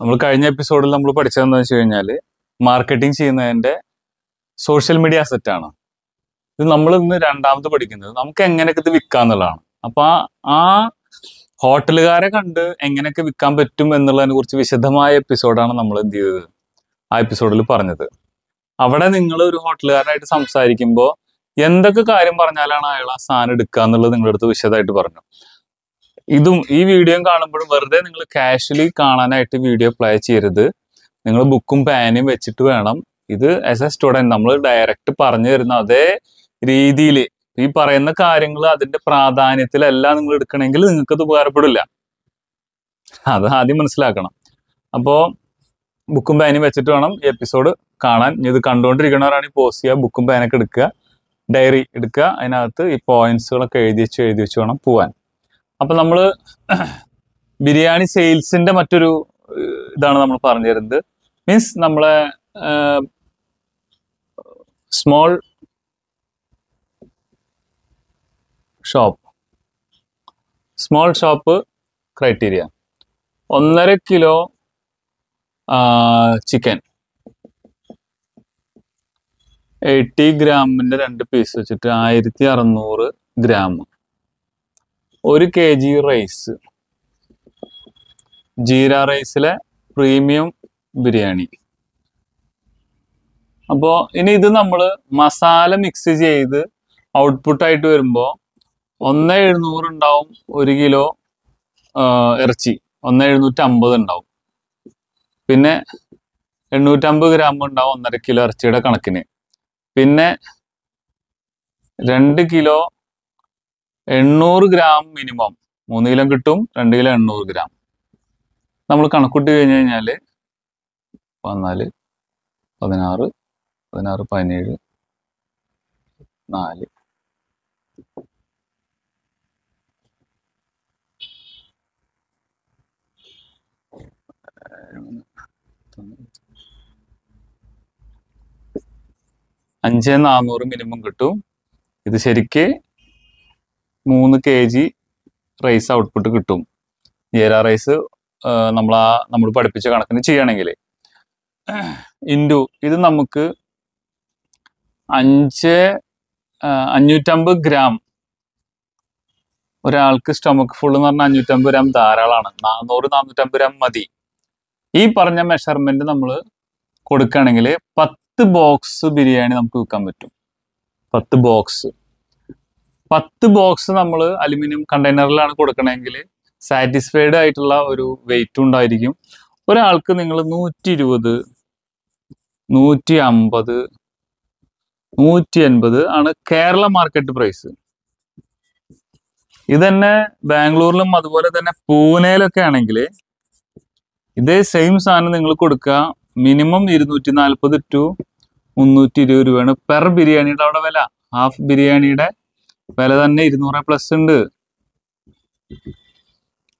നമ്മൾ കഴിഞ്ഞ എപ്പിസോഡിൽ നമ്മൾ പഠിച്ചതെന്ന് വെച്ച് കഴിഞ്ഞാൽ മാർക്കറ്റിംഗ് ചെയ്യുന്നതിൻ്റെ സോഷ്യൽ മീഡിയ അസറ്റാണ്. ഇത് നമ്മൾ ഇന്ന് രണ്ടാമത് പഠിക്കുന്നത് നമുക്ക് എങ്ങനെയൊക്കെ ഇത് വിൽക്കാന്നുള്ളതാണ്. അപ്പോൾ ആ ഹോട്ടലുകാരെ കണ്ട് എങ്ങനെയൊക്കെ വിൽക്കാൻ പറ്റും എന്നുള്ളതിനെ കുറിച്ച് വിശദമായ എപ്പിസോഡാണ് നമ്മൾ എന്ത് ചെയ്തത്, ആ എപ്പിസോഡിൽ പറഞ്ഞത്. അവിടെ നിങ്ങൾ ഒരു ഹോട്ടലുകാരനായിട്ട് സംസാരിക്കുമ്പോൾ എന്തൊക്കെ കാര്യം പറഞ്ഞാലാണ് അയാൾ ആ സാധനം എടുക്കുക എന്നുള്ളത് നിങ്ങളുടെ അടുത്ത് വിശദമായിട്ട് പറഞ്ഞു. ഇതും ഈ വീഡിയോയും കാണുമ്പോഴും വെറുതെ നിങ്ങൾ കാഷ്വലി കാണാനായിട്ട് വീഡിയോ പ്ലേ ചെയ്യരുത്. നിങ്ങൾ ബുക്കും പാനും വെച്ചിട്ട് വേണം ഇത്. ആസ് എ സ്റ്റുഡൻറ് നമ്മൾ ഡയറക്റ്റ് പറഞ്ഞു തരുന്ന അതേ രീതിയിൽ ഈ പറയുന്ന കാര്യങ്ങൾ അതിന്റെ പ്രാധാന്യത്തിലല്ല നിങ്ങൾ എടുക്കണമെങ്കിൽ നിങ്ങൾക്കത് ഉപകാരപ്പെടില്ല. അത് ആദ്യം മനസ്സിലാക്കണം. അപ്പോൾ ബുക്കും പാനും വെച്ചിട്ട് വേണം ഈ എപ്പിസോഡ് കാണാൻ. ഇത് കണ്ടുകൊണ്ടിരിക്കുന്നവരാണ് പോസ് ചെയ്യുക, ബുക്കും പാനൊക്കെ എടുക്കുക, ഡയറി എടുക്കുക, അതിനകത്ത് ഈ പോയിന്റ്സുകളൊക്കെ എഴുതി വെച്ച് വേണം പോവാൻ. അപ്പം നമ്മൾ ബിരിയാണി സെയിൽസിന്റെ മറ്റൊരു ഇതാണ് നമ്മൾ പറഞ്ഞു തരുന്നത്. മീൻസ് നമ്മളെ small shop criteria. 1.5 kilo chicken 80 ഗ്രാമിന്റെ 2 പീസ് വെച്ചിട്ട് 1600 ഗ്രാം. 1 kg റൈസ്, ജീര റൈസിലെ പ്രീമിയം ബിരിയാണി. അപ്പോൾ ഇനി ഇത് നമ്മൾ മസാല മിക്സ് ചെയ്ത് ഔട്ട്പുട്ടായിട്ട് വരുമ്പോൾ 1,700 ഉണ്ടാവും 1 കിലോ ഇറച്ചി, 1,750 ഉണ്ടാവും. പിന്നെ 850 ഗ്രാം ഉണ്ടാവും 1.5 കിലോ ഇറച്ചിയുടെ കണക്കിന്. പിന്നെ 2 കിലോ 800 ഗ്രാം മിനിമം, 3 കിലോ കിട്ടും, 2 കിലോ 800 ഗ്രാം. നമ്മൾ കണക്കൂട്ടി കഴിഞ്ഞ് കഴിഞ്ഞാൽ 14, 16, 17, 4 5,400 മിനിമം കിട്ടും. ഇത് ശരിക്ക് 3 kg റൈസ് ഔട്ട്പുട്ട് കിട്ടും. ജീര റൈസ് നമ്മൾ പഠിപ്പിച്ച കണക്കിന് ചെയ്യണമെങ്കിൽ ഇൻറ്റു ഇത് നമുക്ക് 550 ഗ്രാം. ഒരാൾക്ക് സ്റ്റൊമക്ക് ഫുൾ എന്ന് പറഞ്ഞാൽ 550 ഗ്രാം ധാരാളമാണ്. 400-450 ഗ്രാം മതി. ഈ പറഞ്ഞ മെഷർമെന്റ് നമ്മൾ കൊടുക്കുകയാണെങ്കിൽ 10 ബോക്സ് ബിരിയാണി നമുക്ക് വിൽക്കാൻ പറ്റും. 10 ബോക്സ് നമ്മൾ അലുമിനിയം കണ്ടെയ്നറിലാണ് കൊടുക്കണമെങ്കിൽ സാറ്റിസ്ഫൈഡ് ആയിട്ടുള്ള ഒരു വെയിറ്റ് ഉണ്ടായിരിക്കും. ഒരാൾക്ക് നിങ്ങൾ 120, 150, 180 ആണ് കേരള മാർക്കറ്റ് പ്രൈസ്. ഇത് തന്നെ ബാംഗ്ലൂരിലും അതുപോലെ തന്നെ പൂനെയിലൊക്കെ ആണെങ്കിൽ ഇതേ സെയിം സാധനം നിങ്ങൾ കൊടുക്കുക മിനിമം 240 to 320 രൂപയാണ് പെർ ബിരിയാണിയുടെ അവിടെ വില. ഹാഫ് ബിരിയാണിയുടെ വില തന്നെ 200+ ഉണ്ട്.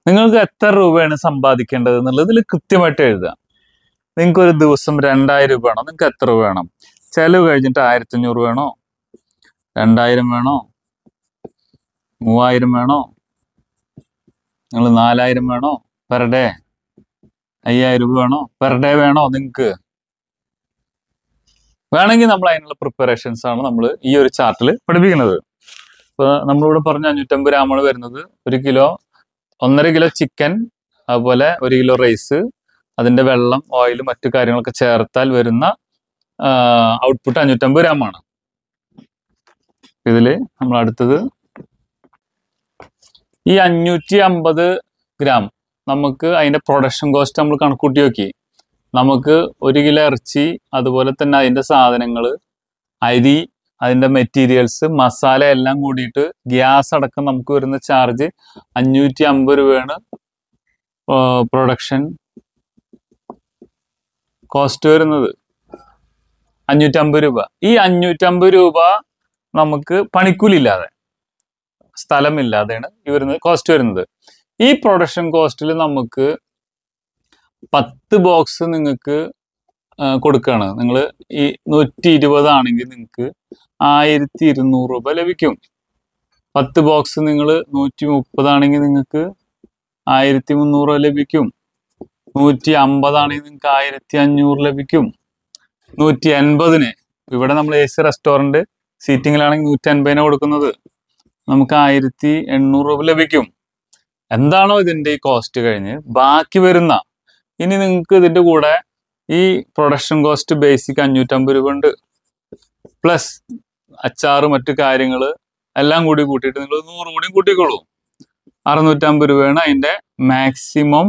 നിങ്ങൾക്ക് എത്ര രൂപയാണ് സമ്പാദിക്കേണ്ടത് എന്നുള്ളത് ഇതിൽ കൃത്യമായിട്ട് എഴുതുക. നിങ്ങൾക്ക് ഒരു ദിവസം 2000 രൂപ വേണോ, നിങ്ങൾക്ക് എത്ര രൂപ വേണം? ചെലവ് കഴിഞ്ഞിട്ട് 1500 വേണോ, 2000 വേണോ, 3000 വേണോ, നിങ്ങൾ 4000 വേണോ പെർ ഡേ, 5000 രൂപ വേണോ പെർ ഡേ വേണോ? നിങ്ങൾക്ക് വേണമെങ്കിൽ നമ്മൾ അതിനുള്ള പ്രിപ്പറേഷൻസ് ആണ് നമ്മൾ ഈ ഒരു ചാർട്ടിൽ പഠിപ്പിക്കുന്നത്. ഇപ്പോൾ നമ്മളിവിടെ പറഞ്ഞ 550 ഗ്രാമാണ് വരുന്നത്. 1 കിലോ 1.5 കിലോ ചിക്കൻ, അതുപോലെ 1 കിലോ റൈസ്, അതിന്റെ വെള്ളം, ഓയിൽ, മറ്റു കാര്യങ്ങളൊക്കെ ചേർത്താൽ വരുന്ന ഔട്ട്പുട്ട് 550 ഗ്രാമാണ്. ഇതിൽ നമ്മൾ അടുത്തത് ഈ 550 ഗ്രാം നമുക്ക് അതിന്റെ പ്രൊഡക്ഷൻ കോസ്റ്റ് നമ്മൾ കണക്കൂട്ടി നോക്കി. നമുക്ക് 1 കിലോ ഇറച്ചി, അതുപോലെ തന്നെ അതിന്റെ സാധനങ്ങൾ, അരി, അതിന്റെ മെറ്റീരിയൽസ്, മസാല എല്ലാം കൂടിയിട്ട് ഗ്യാസ് അടക്കം നമുക്ക് വരുന്ന ചാർജ് 550 രൂപയാണ് പ്രൊഡക്ഷൻ കോസ്റ്റ് വരുന്നത്. 550 രൂപ. ഈ 550 രൂപ നമുക്ക് പണിക്കൂലില്ലാതെ, സ്ഥലമില്ലാതെയാണ് ഈ വരുന്നത് കോസ്റ്റ് വരുന്നത്. ഈ പ്രൊഡക്ഷൻ കോസ്റ്റിൽ നമുക്ക് 10 ബോക്സ് നിങ്ങൾക്ക് കൊടുക്കുകയാണ്. നിങ്ങൾ ഈ 120 ആണെങ്കിൽ നിങ്ങൾക്ക് 1200 രൂപ ലഭിക്കും. 10 ബോക്സ് നിങ്ങൾ 130 ആണെങ്കിൽ നിങ്ങൾക്ക് 1300 ലഭിക്കും. 150 നിങ്ങൾക്ക് 1500 ലഭിക്കും. 180 ഇവിടെ നമ്മൾ AC റെസ്റ്റോറൻറ്റ് സീറ്റിങ്ങിലാണെങ്കിൽ 150 കൊടുക്കുന്നത്, നമുക്ക് 1800 രൂപ ലഭിക്കും. എന്താണോ ഇതിൻ്റെ ഈ കോസ്റ്റ് കഴിഞ്ഞ് ബാക്കി വരുന്ന, ഇനി നിങ്ങൾക്ക് ഇതിൻ്റെ കൂടെ ഈ പ്രൊഡക്ഷൻ കോസ്റ്റ് ബേസിക് 550 രൂപ ഉണ്ട്, പ്ലസ് അച്ചാറ് മറ്റു കാര്യങ്ങൾ എല്ലാം കൂടി കൂട്ടിയിട്ട് നിങ്ങൾ 100 കൂടി കൂട്ടിക്കോളൂ. 650 രൂപയാണ് അതിൻ്റെ മാക്സിമം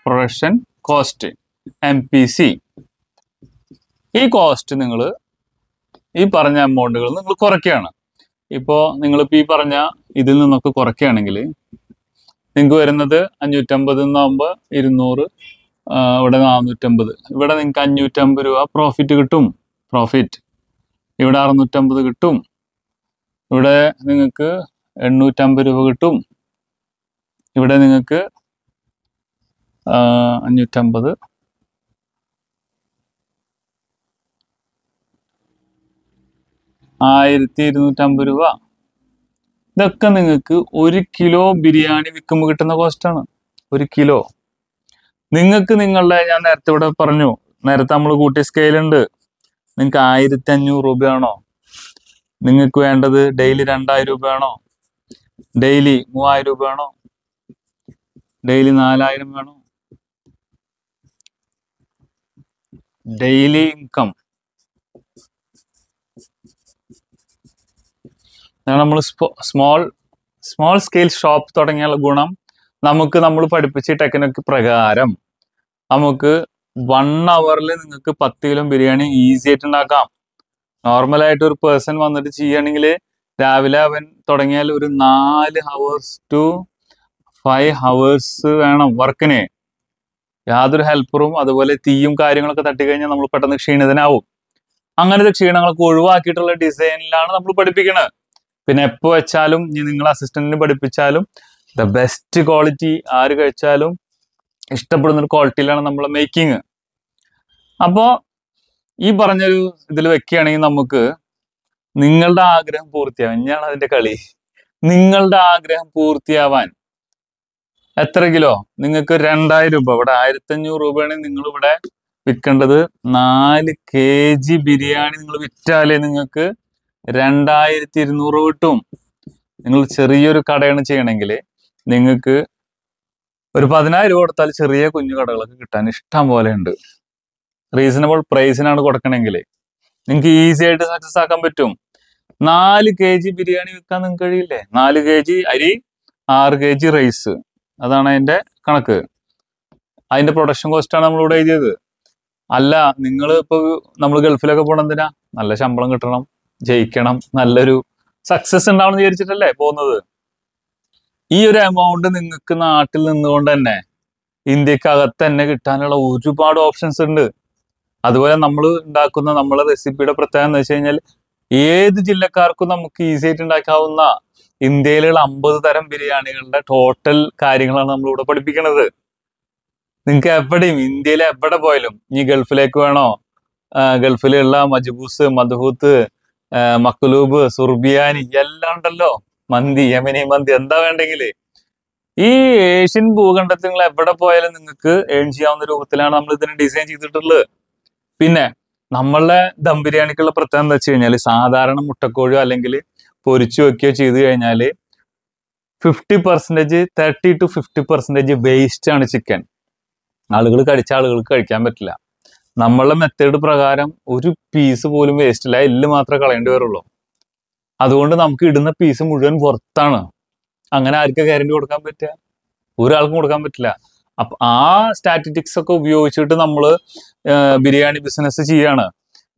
പ്രൊഡക്ഷൻ കോസ്റ്റ് MPC. ഈ കോസ്റ്റ് നിങ്ങൾ ഈ പറഞ്ഞ എമൗണ്ടുകൾ നിങ്ങൾ കുറയ്ക്കുകയാണ്. ഇപ്പോൾ നിങ്ങളിപ്പോൾ ഈ പറഞ്ഞ ഇതിൽ നിന്നൊക്കെ കുറയ്ക്കുകയാണെങ്കിൽ നിങ്ങൾക്ക് വരുന്നത് 550 എന്നാകുമ്പോൾ 200, ഇവിടെ 450, ഇവിടെ നിങ്ങൾക്ക് 550 രൂപ പ്രോഫിറ്റ് കിട്ടും. പ്രോഫിറ്റ് ഇവിടെ 650 കിട്ടും, ഇവിടെ നിങ്ങൾക്ക് 850 രൂപ കിട്ടും, ഇവിടെ നിങ്ങൾക്ക് 550, 1250 രൂപ. ഇതൊക്കെ നിങ്ങൾക്ക് 1 കിലോ ബിരിയാണി വിൽക്കുമ്പോൾ കിട്ടുന്ന കോസ്റ്റാണ്. 1 കിലോ നിങ്ങൾക്ക് നിങ്ങളുടെ, ഞാൻ നേരത്തെ ഇവിടെ പറഞ്ഞു, നേരത്തെ നമ്മൾ കൂട്ടിയ സ്കെയിലുണ്ട്. നിങ്ങൾക്ക് 1500 രൂപയാണോ, നിങ്ങൾക്ക് വേണ്ടത് ഡെയിലി 2000 രൂപയാണോ, ഡെയിലി 3000 രൂപയാണോ, ഡെയിലി 4000 വേണോ, ഡെയിലി ഇൻകം. നമ്മൾ സ്മോൾ സ്കെയിൽ ഷോപ്പ് തുടങ്ങിയുള്ള ഗുണം, നമുക്ക് നമ്മൾ പഠിപ്പിച്ച ടെക്നിക്ക് പ്രകാരം നമുക്ക് 1 hourൽ നിങ്ങൾക്ക് 10 കിലോ ബിരിയാണി ഈസി ആയിട്ട് ഉണ്ടാക്കാം. നോർമലായിട്ട് ഒരു പേഴ്സൺ വന്നിട്ട് ചെയ്യുകയാണെങ്കിൽ രാവിലെ അവൻ തുടങ്ങിയാൽ ഒരു 4 hours to 5 hours വേണം വർക്കിന്. യാതൊരു ഹെൽപ്പറും അതുപോലെ തീയും കാര്യങ്ങളൊക്കെ തട്ടിക്കഴിഞ്ഞാൽ നമ്മൾ പെട്ടെന്ന് ക്ഷീണിതനാവും. അങ്ങനത്തെ ക്ഷീണങ്ങളൊക്കെ ഒഴിവാക്കിയിട്ടുള്ള ഡിസൈനിലാണ് നമ്മൾ പഠിപ്പിക്കുന്നത്. പിന്നെ എപ്പോൾ വെച്ചാലും ഇനി നിങ്ങൾ അസിസ്റ്റന്റിന് പഠിപ്പിച്ചാലും ദ ബെസ്റ്റ് ക്വാളിറ്റി ആര് കഴിച്ചാലും ഇഷ്ടപ്പെടുന്ന ഒരു ക്വാളിറ്റിയിലാണ് നമ്മളെ മേക്കിങ്. അപ്പോൾ ഈ പറഞ്ഞൊരു ഇതിൽ വെക്കുകയാണെങ്കിൽ നമുക്ക് നിങ്ങളുടെ ആഗ്രഹം പൂർത്തിയാവാൻ, ഇനിയാണ് അതിന്റെ കളി, നിങ്ങളുടെ ആഗ്രഹം പൂർത്തിയാവാൻ എത്ര കിലോ നിങ്ങൾക്ക് 2000 രൂപ, ഇവിടെ 1500 രൂപയാണ് നിങ്ങൾ ഇവിടെ വിൽക്കേണ്ടത്. 4 kg ബിരിയാണി നിങ്ങൾ വിറ്റാലേ നിങ്ങൾക്ക് 2200 കിട്ടും. നിങ്ങൾ ചെറിയൊരു കടയാണ് ചെയ്യണമെങ്കിൽ നിങ്ങൾക്ക് ഒരു 10000 രൂപ കൊടുത്താൽ ചെറിയ കുഞ്ഞു കടകളൊക്കെ കിട്ടാൻ ഇഷ്ടം പോലെ ഉണ്ട്. റീസണബിൾ പ്രൈസിനാണ് കൊടുക്കണമെങ്കിൽ നിങ്ങൾക്ക് ഈസി ആയിട്ട് സക്സസ് ആക്കാൻ പറ്റും. 4 kg ബിരിയാണി വിൽക്കാൻ നിങ്ങൾക്ക് കഴിയില്ലേ? 4 kg അരി, 6 kg റൈസ്, അതാണ് അതിന്റെ കണക്ക്. അതിന്റെ പ്രൊഡക്ഷൻ കോസ്റ്റാണ് നമ്മളിവിടെ എഴുതിയത്. അല്ല, നിങ്ങൾ ഇപ്പോൾ നമ്മൾ ഗൾഫിലൊക്കെ പോകണമെന്തിനാ? നല്ല ശമ്പളം കിട്ടണം, ജയിക്കണം, നല്ലൊരു സക്സസ് ഉണ്ടാവണം എന്ന് വിചാരിച്ചിട്ടല്ലേ പോകുന്നത്. ഈ ഒരു എമൗണ്ട് നിങ്ങൾക്ക് നാട്ടിൽ നിന്നുകൊണ്ട് തന്നെ ഇന്ത്യക്കകത്ത് തന്നെ കിട്ടാനുള്ള ഒരുപാട് ഓപ്ഷൻസ് ഉണ്ട്. അതുപോലെ നമ്മൾ ഉണ്ടാക്കുന്ന നമ്മളെ റെസിപ്പിയുടെ പ്രത്യേകത എന്ന് വെച്ച് കഴിഞ്ഞാൽ ഏത് ജില്ലക്കാർക്കും നമുക്ക് ഈസി ആയിട്ട് ഉണ്ടാക്കാവുന്ന ഇന്ത്യയിലുള്ള 50 തരം ബിരിയാണികളുടെ ടോട്ടൽ കാര്യങ്ങളാണ് നമ്മളിവിടെ പഠിപ്പിക്കുന്നത്. നിങ്ങൾക്ക് എവിടെയും ഇന്ത്യയിൽ എവിടെ പോയാലും, ഇനി ഗൾഫിലേക്ക് വേണോ, ഗൾഫിലുള്ള മജ്ബൂസ്, മദ്ഹൂത്ത്, മക്ലൂബ്, സുർബിയാനി എല്ലാം ഉണ്ടല്ലോ, മന്തി, യമനി മന്തി, എന്താ വേണ്ടെങ്കിൽ ഈ ഏഷ്യൻ ഭൂഖണ്ഡത്തിൽ നിങ്ങൾ എവിടെ പോയാലും നിങ്ങൾക്ക് ഏൺ ചെയ്യാവുന്ന രൂപത്തിലാണ് നമ്മൾ ഇതിനെ ഡിസൈൻ ചെയ്തിട്ടുള്ളത്. പിന്നെ നമ്മളുടെ ദം ബിരിയാണിക്കുള്ള പ്രത്യേകത എന്താ വെച്ച് കഴിഞ്ഞാൽ സാധാരണ മുട്ടക്കോഴിയോ അല്ലെങ്കിൽ പൊരിച്ചു വെക്കുകയോ ചെയ്ത് കഴിഞ്ഞാൽ 50%, 30 to 50% വേസ്റ്റ് ആണ് ചിക്കൻ. ആളുകൾ കഴിച്ച ആളുകൾക്ക് കഴിക്കാൻ പറ്റില്ല. നമ്മളുടെ മെത്തേഡ് പ്രകാരം ഒരു പീസ് പോലും വേസ്റ്റ് ഇല്ല, എല്ല് മാത്രമേ കളയേണ്ടി വരുള്ളൂ. അതുകൊണ്ട് നമുക്ക് ഇടുന്ന പീസ് മുഴുവൻ പുറത്താണ്. അങ്ങനെ ആർക്കും ഗ്യാരണ്ടി കൊടുക്കാൻ പറ്റുക? ഒരാൾക്കും കൊടുക്കാൻ പറ്റില്ല. അപ്പൊ ആ സ്റ്റാറ്റിസ്റ്റിക്സ് ഒക്കെ ഉപയോഗിച്ചിട്ട് നമ്മൾ ബിരിയാണി ബിസിനസ് ചെയ്യാണ്.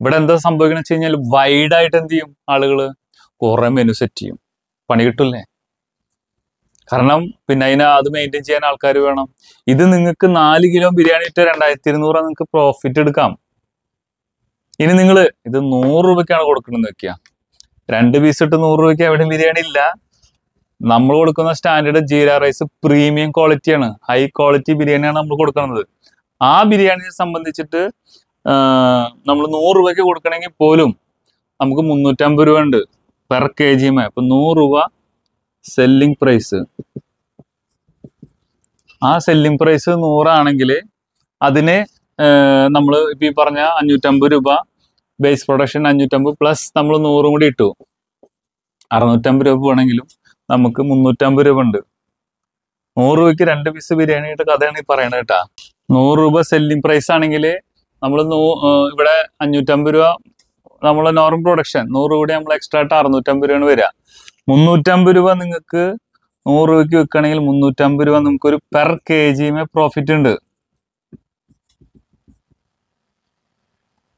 ഇവിടെ എന്താ സംഭവിക്കണം വെച്ച് കഴിഞ്ഞാൽ വൈഡായിട്ട് എന്ത് ചെയ്യും ആളുകൾ? കുറെ മെനു സെറ്റ് ചെയ്യും. പണി കിട്ടില്ലേ? കാരണം പിന്നെ അത് മെയിൻറ്റെയിൻ ചെയ്യാൻ ആൾക്കാർ വേണം. ഇത് നിങ്ങൾക്ക് 4 കിലോ ബിരിയാണി ഇട്ട് 2200 നിങ്ങൾക്ക് പ്രോഫിറ്റ് എടുക്കാം. ഇനി നിങ്ങൾ ഇത് 100 രൂപയ്ക്കാണ് കൊടുക്കണമെന്ന് വെക്കുക, 2 പീസ് ഇട്ട് 100 രൂപയ്ക്ക് എവിടെയും ബിരിയാണി ഇല്ല. നമ്മൾ കൊടുക്കുന്ന സ്റ്റാൻഡേർഡ് ജീര റൈസ് പ്രീമിയം ക്വാളിറ്റിയാണ്, ഹൈ ക്വാളിറ്റി ബിരിയാണിയാണ് നമ്മൾ കൊടുക്കുന്നത്. ആ ബിരിയാണിയെ സംബന്ധിച്ചിട്ട് നമ്മൾ 100 രൂപയ്ക്ക് കൊടുക്കണമെങ്കിൽ പോലും നമുക്ക് 350 രൂപ ഉണ്ട് പെർ kg. ഇപ്പൊ 100 രൂപ സെല്ലിംഗ് പ്രൈസ്. ആ സെല്ലിംഗ് പ്രൈസ് 100 ആണെങ്കിൽ അതിന് നമ്മൾ ഇപ്പം ഈ പറഞ്ഞ 550 രൂപ ബേസ് പ്രൊഡക്ഷൻ 550 പ്ലസ് നമ്മൾ 100 കൂടി ഇട്ടു, 650 രൂപ വേണമെങ്കിലും നമുക്ക് 350 രൂപ ഉണ്ട്. 100 രൂപയ്ക്ക് 2 പീസ് ബിരിയാണിയുടെ കഥയാണ് ഈ പറയണത് കേട്ടാ. 100 രൂപ സെല്ലിംഗ് പ്രൈസ് ആണെങ്കിൽ നമ്മൾ ഇവിടെ 550 രൂപ നമ്മളെ നോർമൽ പ്രൊഡക്ഷൻ 100 കൂടി നമ്മൾ എക്സ്ട്രാ ആയിട്ട് 650 രൂപയാണ് വരിക. 350 രൂപ നിങ്ങൾക്ക് 100 രൂപയ്ക്ക് വെക്കുകയാണെങ്കിൽ 350 രൂപ നിങ്ങൾക്ക് ഒരു പെർ കെ ജിമേ പ്രോഫിറ്റ് ഉണ്ട്.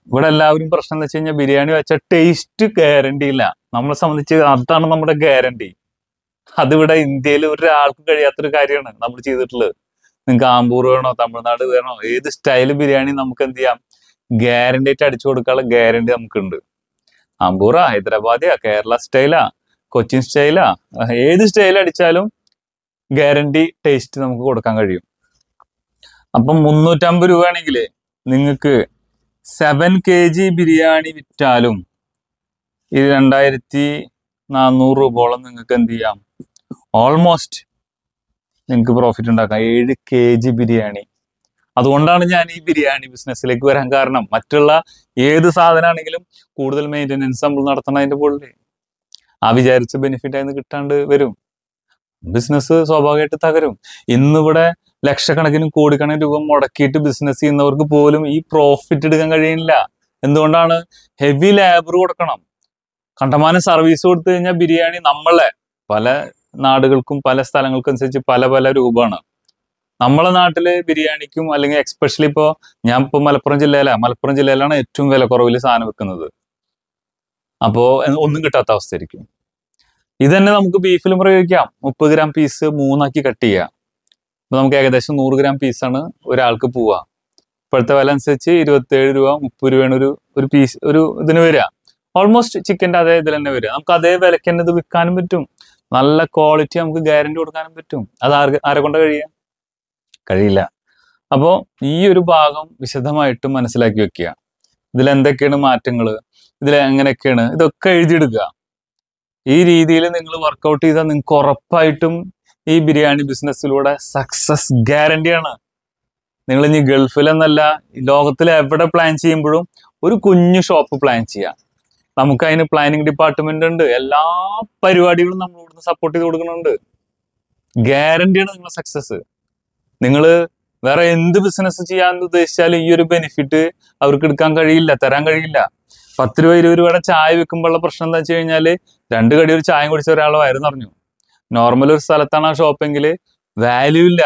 ഇവിടെ എല്ലാവരും പ്രശ്നം എന്ന് വെച്ച് കഴിഞ്ഞാൽ ബിരിയാണി വെച്ച ടേസ്റ്റ് ഗ്യാരണ്ടി ഇല്ല. നമ്മളെ സംബന്ധിച്ച് അതാണ് നമ്മുടെ ഗ്യാരണ്ടി. അതിവിടെ ഇന്ത്യയിൽ ഒരാൾക്ക് കഴിയാത്തൊരു കാര്യമാണ് നമ്മൾ ചെയ്തിട്ടുള്ളത്. നിങ്ങൾക്ക് ആമ്പൂർ വേണോ, തമിഴ്നാട് വേണോ, ഏത് സ്റ്റൈൽ ബിരിയാണി നമുക്ക് എന്ത് ചെയ്യാം, ഗ്യാരണ്ടി ആയിട്ട് അടിച്ചു കൊടുക്കാനുള്ള ഗ്യാരണ്ടി നമുക്കുണ്ട്. ആമ്പൂറാ, ഹൈദരാബാദിയാ, കേരള സ്റ്റൈലാ, കൊച്ചിൻ സ്റ്റൈലാ, ഏത് സ്റ്റൈൽ അടിച്ചാലും ഗ്യാരണ്ടി ടേസ്റ്റ് നമുക്ക് കൊടുക്കാൻ കഴിയും. അപ്പം 350 രൂപ ആണെങ്കിൽ നിങ്ങൾക്ക് 7 kg ബിരിയാണി വിറ്റാലും ഈ 2400 രൂപയോളം നിങ്ങൾക്ക് എന്ത് ചെയ്യാം, ഓൾമോസ്റ്റ് നിങ്ങൾക്ക് പ്രോഫിറ്റ് ഉണ്ടാക്കാം. 7 kg ബിരിയാണി. അതുകൊണ്ടാണ് ഞാൻ ഈ ബിരിയാണി ബിസിനസ്സിലേക്ക് വരാൻ കാരണം. മറ്റുള്ള ഏത് സാധനമാണെങ്കിലും കൂടുതൽ മെയിൻ്റെനൻസ് നമ്മൾ നടത്തണതിൻ്റെ പോലെ ആ വിചാരിച്ച ബെനിഫിറ്റ് അതിന് കിട്ടാണ്ട് വരും, ബിസിനസ് സ്വാഭാവികമായിട്ട് തകരും. ഇന്നിവിടെ ലക്ഷക്കണക്കിനും കോടിക്കണക്കിന് രൂപ മുടക്കിയിട്ട് ബിസിനസ് ചെയ്യുന്നവർക്ക് പോലും ഈ പ്രോഫിറ്റ് എടുക്കാൻ കഴിയില്ല. എന്തുകൊണ്ടാണ്? ഹെവി ലേബർ കൊടുക്കണം, കണ്ടമാനം സർവീസ് കൊടുത്തു കഴിഞ്ഞാൽ ബിരിയാണി നമ്മളെ പല നാടുകൾക്കും പല സ്ഥലങ്ങൾക്കും അനുസരിച്ച് പല പല രൂപമാണ്. നമ്മളെ നാട്ടില് ബിരിയാണിക്കും അല്ലെങ്കിൽ എക്സ്പെഷ്യലി ഇപ്പോൾ ഞാൻ ഇപ്പോൾ മലപ്പുറം ജില്ലയിലാണ് ഏറ്റവും വില കുറവിൽ സാധനം വെക്കുന്നത്. അപ്പോൾ ഒന്നും കിട്ടാത്ത അവസ്ഥയായിരിക്കും. ഇത് തന്നെ നമുക്ക് ബീഫിലും പ്രയോഗിക്കാം. 30 ഗ്രാം പീസ് 3 കട്ട് ചെയ്യുക. അപ്പൊ നമുക്ക് ഏകദേശം 100 ഗ്രാം പീസാണ് ഒരാൾക്ക് പോവുക. ഇപ്പോഴത്തെ വില അനുസരിച്ച് 27 രൂപ 30 രൂപയാണ് ഒരു പീസ് ഒരു ഇതിന് വരിക. ഓൾമോസ്റ്റ് ചിക്കൻ്റെ അതേ ഇതിൽ തന്നെ വരിക. നമുക്ക് അതേ വിലക്ക് തന്നെ ഇത് വിൽക്കാനും പറ്റും, നല്ല ക്വാളിറ്റി നമുക്ക് ഗ്യാരണ്ടി കൊടുക്കാനും പറ്റും. അത് ആരെ കൊണ്ട് കഴിയില്ല. അപ്പോൾ ഈ ഒരു ഭാഗം വിശദമായിട്ട് മനസ്സിലാക്കി വെക്കുക. ഇതിൽ എന്തൊക്കെയാണ് മാറ്റങ്ങൾ, ഇതിൽ എങ്ങനെയൊക്കെയാണ്, ഇതൊക്കെ എഴുതിയെടുക്കുക. ഈ രീതിയിൽ നിങ്ങൾ വർക്കൗട്ട് ചെയ്താൽ നിങ്ങൾക്ക് ഉറപ്പായിട്ടും ഈ ബിരിയാണി ബിസിനസ്സിലൂടെ സക്സസ് ഗ്യാരണ്ടിയാണ്. നിങ്ങൾ ഇനി ഗൾഫിലെന്നല്ല, ലോകത്തിൽ എവിടെ പ്ലാൻ ചെയ്യുമ്പോഴും ഒരു കുഞ്ഞു ഷോപ്പ് പ്ലാൻ ചെയ്യാം. നമുക്ക് അതിന് പ്ലാനിങ് ഡിപ്പാർട്ട്മെന്റ് ഉണ്ട്, എല്ലാ പരിപാടികളും നമ്മൾ ഇവിടുന്ന് സപ്പോർട്ട് ചെയ്ത് കൊടുക്കുന്നുണ്ട്. ഗ്യാരണ്ടിയാണ് നിങ്ങളുടെ സക്സസ്. നിങ്ങൾ വേറെ എന്ത് ബിസിനസ് ചെയ്യാൻ ഉദ്ദേശിച്ചാലും ഈ ഒരു ബെനിഫിറ്റ് അവർക്ക് എടുക്കാൻ കഴിയില്ല, തരാൻ കഴിയില്ല. 10 രൂപ 20 രൂപയുടെ ചായ വിൽക്കുമ്പോഴുള്ള പ്രശ്നം എന്താ വെച്ച് കഴിഞ്ഞാൽ 2 കടി ഒരു ചായ കുടിച്ച ഒരാളെ വയറ് നിറഞ്ഞു. നോർമൽ ഒരു സ്ഥലത്താണ് ആ ഷോപ്പെങ്കിൽ വാല്യൂ ഇല്ല.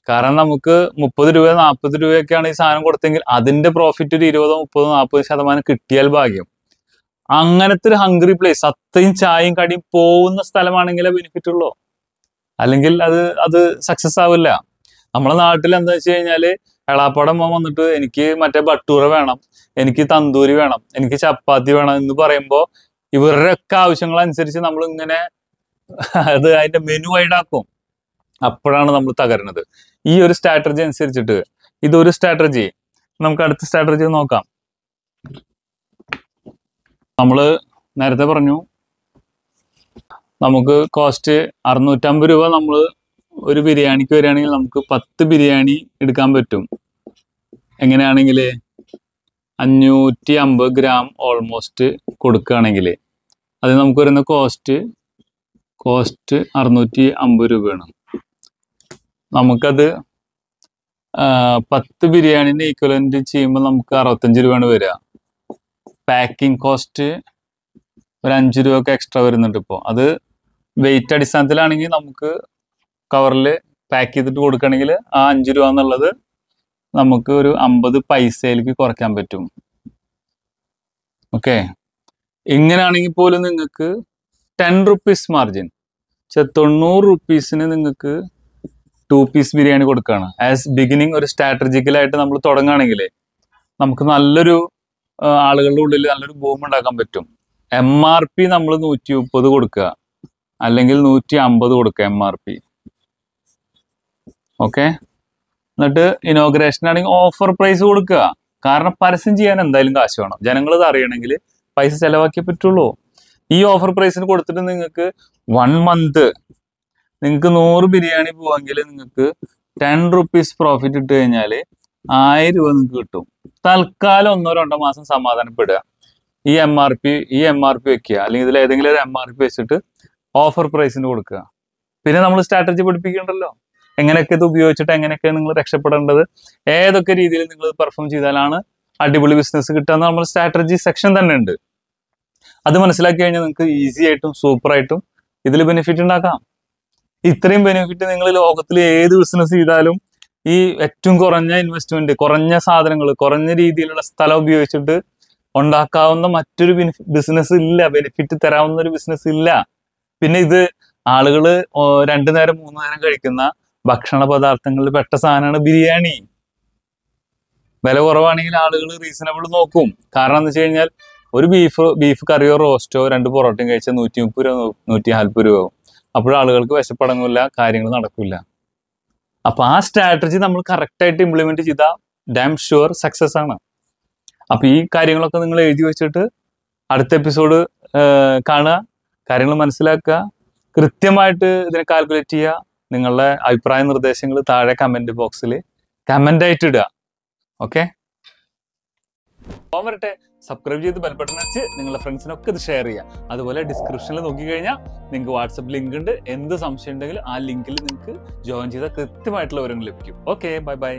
കാരണം നമുക്ക് 30 രൂപ 40 രൂപയൊക്കെയാണ് ഈ സാധനം കൊടുത്തെങ്കിൽ അതിന്റെ പ്രോഫിറ്റ് ഒരു 20, 30, 40% കിട്ടിയാൽ ഭാഗ്യം. അങ്ങനത്തെ ഒരു ഹംഗ്രി പ്ലേസ്, അത്രയും ചായയും കടിയും പോകുന്ന സ്ഥലമാണെങ്കിലേ ബെനിഫിറ്റ് ഉള്ളൂ, അല്ലെങ്കിൽ അത് സക്സസ് ആവില്ല. നമ്മളെ നാട്ടിൽ എന്താ വെച്ച് കഴിഞ്ഞാൽ എളാപ്പടം വന്നിട്ട് എനിക്ക് മറ്റേ ബട്ടൂറ വേണം, എനിക്ക് തന്തൂരി വേണം, എനിക്ക് ചപ്പാത്തി വേണം എന്ന് പറയുമ്പോൾ ഇവരുടെ ഒക്കെ ആവശ്യങ്ങളനുസരിച്ച് നമ്മൾ ഇങ്ങനെ അതിന്റെ മെനു വൈഡാക്കും. അപ്പോഴാണ് നമ്മൾ തകരുന്നത്. ഈ ഒരു സ്ട്രാറ്റജി അനുസരിച്ചിട്ട് ഇതൊരു സ്ട്രാറ്റജി. നമുക്ക് അടുത്ത സ്ട്രാറ്റജി നോക്കാം. നമ്മൾ നേരത്തെ പറഞ്ഞു നമുക്ക് കോസ്റ്റ് 650 രൂപ നമ്മൾ ഒരു ബിരിയാണിക്ക് വരികയാണെങ്കിൽ നമുക്ക് 10 ബിരിയാണി എടുക്കാൻ പറ്റും. എങ്ങനെയാണെങ്കിൽ 550 ഗ്രാം ഓൾമോസ്റ്റ് കൊടുക്കുകയാണെങ്കിൽ അത് നമുക്ക് വരുന്ന കോസ്റ്റ് 650 രൂപയാണ്. നമുക്കത് 10 ബിരിയാണിന്റെ ഈക്വലന്റ് ചെയ്യുമ്പോൾ നമുക്ക് 65 രൂപയാണ് വരിക. പാക്കിംഗ് കോസ്റ്റ് ഒരു 5 രൂപ ഒക്കെ എക്സ്ട്രാ വരുന്നുണ്ട്. ഇപ്പോൾ അത് വെയിറ്റ് അടിസ്ഥാനത്തിലാണെങ്കിൽ നമുക്ക് കവറിൽ പാക്ക് ചെയ്തിട്ട് കൊടുക്കുകയാണെങ്കിൽ ആ 5 രൂപ എന്നുള്ളത് നമുക്ക് ഒരു 50 പൈസയിലേക്ക് കുറയ്ക്കാൻ പറ്റും. ഓക്കെ, ഇങ്ങനെയാണെങ്കിൽ പോലും നിങ്ങൾക്ക് 10 റുപ്പീസ് മാർജിൻ, 90 റുപ്പീസിന് നിങ്ങൾക്ക് 2 പീസ് ബിരിയാണി കൊടുക്കുകയാണ്. ആസ് ബിഗിനിങ് ഒരു സ്ട്രാറ്റജിക്കലായിട്ട് നമ്മൾ തുടങ്ങുകയാണെങ്കിൽ നമുക്ക് നല്ലൊരു ആളുകളുടെ ഉള്ളിൽ നല്ലൊരു ബൂം ഉണ്ടാക്കാൻ പറ്റും. MRP നമ്മൾ 130 കൊടുക്കുക, അല്ലെങ്കിൽ 150 കൊടുക്കുക MRP. ഓക്കെ, എന്നിട്ട് ഇനോഗ്രേഷൻ ആണെങ്കിൽ ഓഫർ പ്രൈസ് കൊടുക്കുക. കാരണം പരസ്യം ചെയ്യാൻ എന്തായാലും കാശ് വേണം, ജനങ്ങൾ ഇത് അറിയണമെങ്കിൽ പൈസ ചെലവാക്കിയേ പറ്റുള്ളൂ. ഈ ഓഫർ പ്രൈസിന് കൊടുത്തിട്ട് നിങ്ങൾക്ക് 1 മന്ത് നിങ്ങൾക്ക് 100 ബിരിയാണി പോവാമെങ്കിൽ നിങ്ങൾക്ക് 10 റുപ്പീസ് പ്രോഫിറ്റ് ഇട്ട് കഴിഞ്ഞാൽ 1000 രൂപ നിങ്ങൾക്ക് കിട്ടും. തൽക്കാലം 1-2 മാസം സമാധാനപ്പെടുക. ഈ എം ആർ പി വെക്കുക, അല്ലെങ്കിൽ ഇതിൽ ഏതെങ്കിലും ഒരു MRP വെച്ചിട്ട് ഓഫർ പ്രൈസിന് കൊടുക്കുക. പിന്നെ നമ്മൾ സ്ട്രാറ്റജി പഠിപ്പിക്കണ്ടല്ലോ, എങ്ങനെയൊക്കെ ഇത് ഉപയോഗിച്ചിട്ട് എങ്ങനെയൊക്കെ നിങ്ങൾ രക്ഷപ്പെടേണ്ടത്, ഏതൊക്കെ രീതിയിൽ നിങ്ങൾ പെർഫോം ചെയ്താലാണ് അടിപൊളി ബിസിനസ് കിട്ടുക എന്ന് നമ്മൾ സ്ട്രാറ്റജി സെക്ഷൻ തന്നെ ഉണ്ട്. അത് മനസ്സിലാക്കി കഴിഞ്ഞാൽ നിങ്ങൾക്ക് ഈസി ആയിട്ടും സൂപ്പറായിട്ടും ഇതിൽ ബെനിഫിറ്റ് ഉണ്ടാക്കാം. ഇത്രയും ബെനിഫിറ്റ് നിങ്ങൾ ലോകത്തിൽ ഏത് ബിസിനസ് ചെയ്താലും ഈ ഏറ്റവും കുറഞ്ഞ ഇൻവെസ്റ്റ്മെന്റ്, കുറഞ്ഞ സാധനങ്ങൾ, കുറഞ്ഞ രീതിയിലുള്ള സ്ഥലം ഉപയോഗിച്ചിട്ട് ഉണ്ടാക്കാവുന്ന മറ്റൊരു ബിസിനസ് ഇല്ല, ബെനിഫിറ്റ് തരാവുന്ന ഒരു ബിസിനസ് ഇല്ല. പിന്നെ ഇത് ആളുകൾ 2 നേരം 3 നേരം കഴിക്കുന്ന ഭക്ഷണ പദാർത്ഥങ്ങളിൽ പെട്ട സാധനമാണ് ബിരിയാണി. വില കുറവാണെങ്കിൽ ആളുകൾ റീസണബിൾ നോക്കും. കാരണം എന്ന് വെച്ച് കഴിഞ്ഞാൽ ഒരു ബീഫ് കറിയോ റോസ്റ്റോ 2 പൊറോട്ടയും കഴിച്ചാൽ 130 രൂപ 140 രൂപ ആവും. അപ്പോൾ ആളുകൾക്ക് വിശപ്പടങ്ങില്ല, കാര്യങ്ങൾ നടക്കില്ല. അപ്പൊ ആ സ്ട്രാറ്റജി നമ്മൾ കറക്റ്റായിട്ട് ഇംപ്ലിമെന്റ് ചെയ്താൽ ഡാം ഷുവർ സക്സസ് ആണ്. അപ്പൊ ഈ കാര്യങ്ങളൊക്കെ നിങ്ങൾ എഴുതി വെച്ചിട്ട് അടുത്ത എപ്പിസോഡ് കാണുക, കാര്യങ്ങൾ മനസ്സിലാക്കുക, കൃത്യമായിട്ട് ഇതിനെ കാൽക്കുലേറ്റ് ചെയ്യുക. നിങ്ങളുടെ അഭിപ്രായ നിർദ്ദേശങ്ങൾ താഴെ കമന്റ് ബോക്സിൽ കമന്റ് ആയിട്ട് ഇടുക. ഓക്കെ, വരട്ടെ. സബ്സ്ക്രൈബ് ചെയ്ത് ബെൽ ബട്ടൺ അടിച്ച് നിങ്ങളുടെ ഫ്രണ്ട്സിനൊക്കെ ഇത് ഷെയർ ചെയ്യുക. അതുപോലെ ഡിസ്ക്രിപ്ഷനിൽ നോക്കിക്കഴിഞ്ഞാൽ നിങ്ങൾക്ക് വാട്സപ്പ് ലിങ്ക് ഉണ്ട്. എന്ത് സംശയം ഉണ്ടെങ്കിലും ആ ലിങ്കിൽ നിങ്ങൾക്ക് ജോയിൻ ചെയ്താൽ കൃത്യമായിട്ടുള്ള വിവരങ്ങൾ ലഭിക്കും. Okay, bye bye.